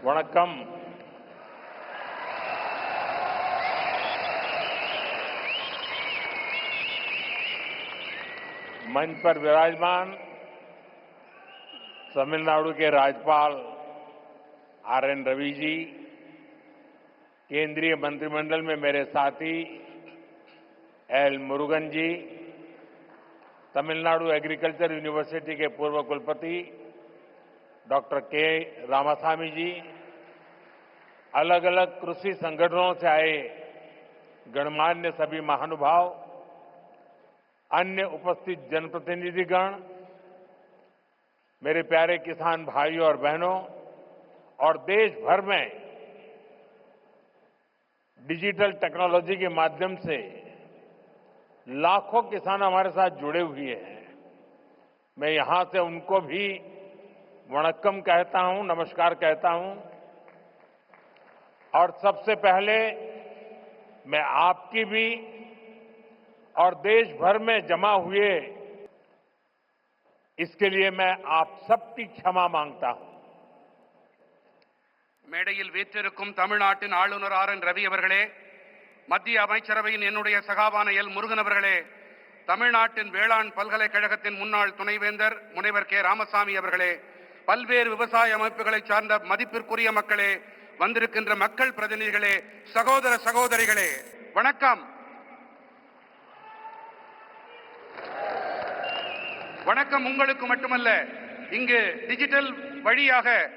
वणक्कम। मंच पर विराजमान तमिलनाडु के राज्यपाल आर.एन. रवि जी, केंद्रीय मंत्रिमंडल में मेरे साथी एल. मुरुगन जी, तमिलनाडु एग्रीकल्चर यूनिवर्सिटी के पूर्व कुलपति डॉक्टर के. रामासामी जी, अलग अलग कृषि संगठनों से आए गणमान्य सभी महानुभाव, अन्य उपस्थित जनप्रतिनिधिगण, मेरे प्यारे किसान भाइयों और बहनों और देश भर में डिजिटल टेक्नोलॉजी के माध्यम से लाखों किसान हमारे साथ जुड़े हुए हैं। मैं यहां से उनको भी वणक्कम कहता हूं, नमस्कार कहता हूं। और सबसे पहले मैं आपकी भी और देश भर में जमा हुए इसके लिए मैं आप सबकी क्षमा मांगता हूं। மேடையில் வீற்றிருக்கும் தமிழ்நாட்டின் ஆளுநர் ஆர்.என். ரவி அவர்களே, மத்திய அமைச்சரவையின் என்னுடைய சகாவான எல். முருகன் அவர்களே, தமிழ்நாட்டின் வேளாண் பல்கலைக்கழகத்தின் முன்னாள் துணைவேந்தர் முனைவர் கே. ராமசாமி அவர்களே, பல்வேறு விவசாய அமைப்புகளை சார்ந்த மதிப்பிற்குரிய மக்களே, வந்திருக்கின்ற மக்கள் பிரதிநிதிகளே, சகோதர சகோதரிகளே, வணக்கம். வணக்கம் உங்களுக்கு மட்டுமல்ல, இங்கு டிஜிட்டல் வழியாக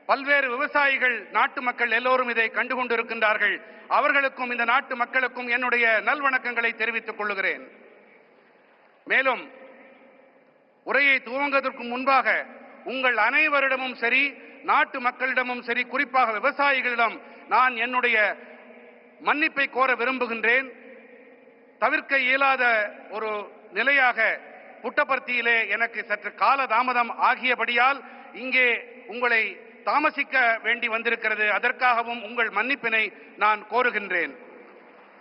பல்வேறு விவசாயிகள், நாட்டு மக்கள் எல்லோரும் இதை கண்டுகொண்டிருக்கின்றார்கள். அவர்களுக்கும் இந்த நாட்டு மக்களுக்கும் என்னுடைய நல்வணக்கங்களை தெரிவித்துக் கொள்கிறேன். மேலும் உரையை துவங்குவதற்கு முன்பாக உங்கள் அனைவரிடமும் சரி, நாட்டு மக்களிடமும் சரி, குறிப்பாக விவசாயிகளிடம் நான் என்னுடைய மன்னிப்பை கோர விரும்புகின்றேன். தவிர்க்க இயலாத ஒரு நிலையாக புட்டபர்த்தியிலே எனக்கு சற்று கால தாமதம் ஆகியபடியால் இங்கே உங்களை தாமசிக்க வேண்டி வந்திருக்கிறது. அதற்காகவும் உங்கள் மன்னிப்பினை நான் கோருகின்றேன்.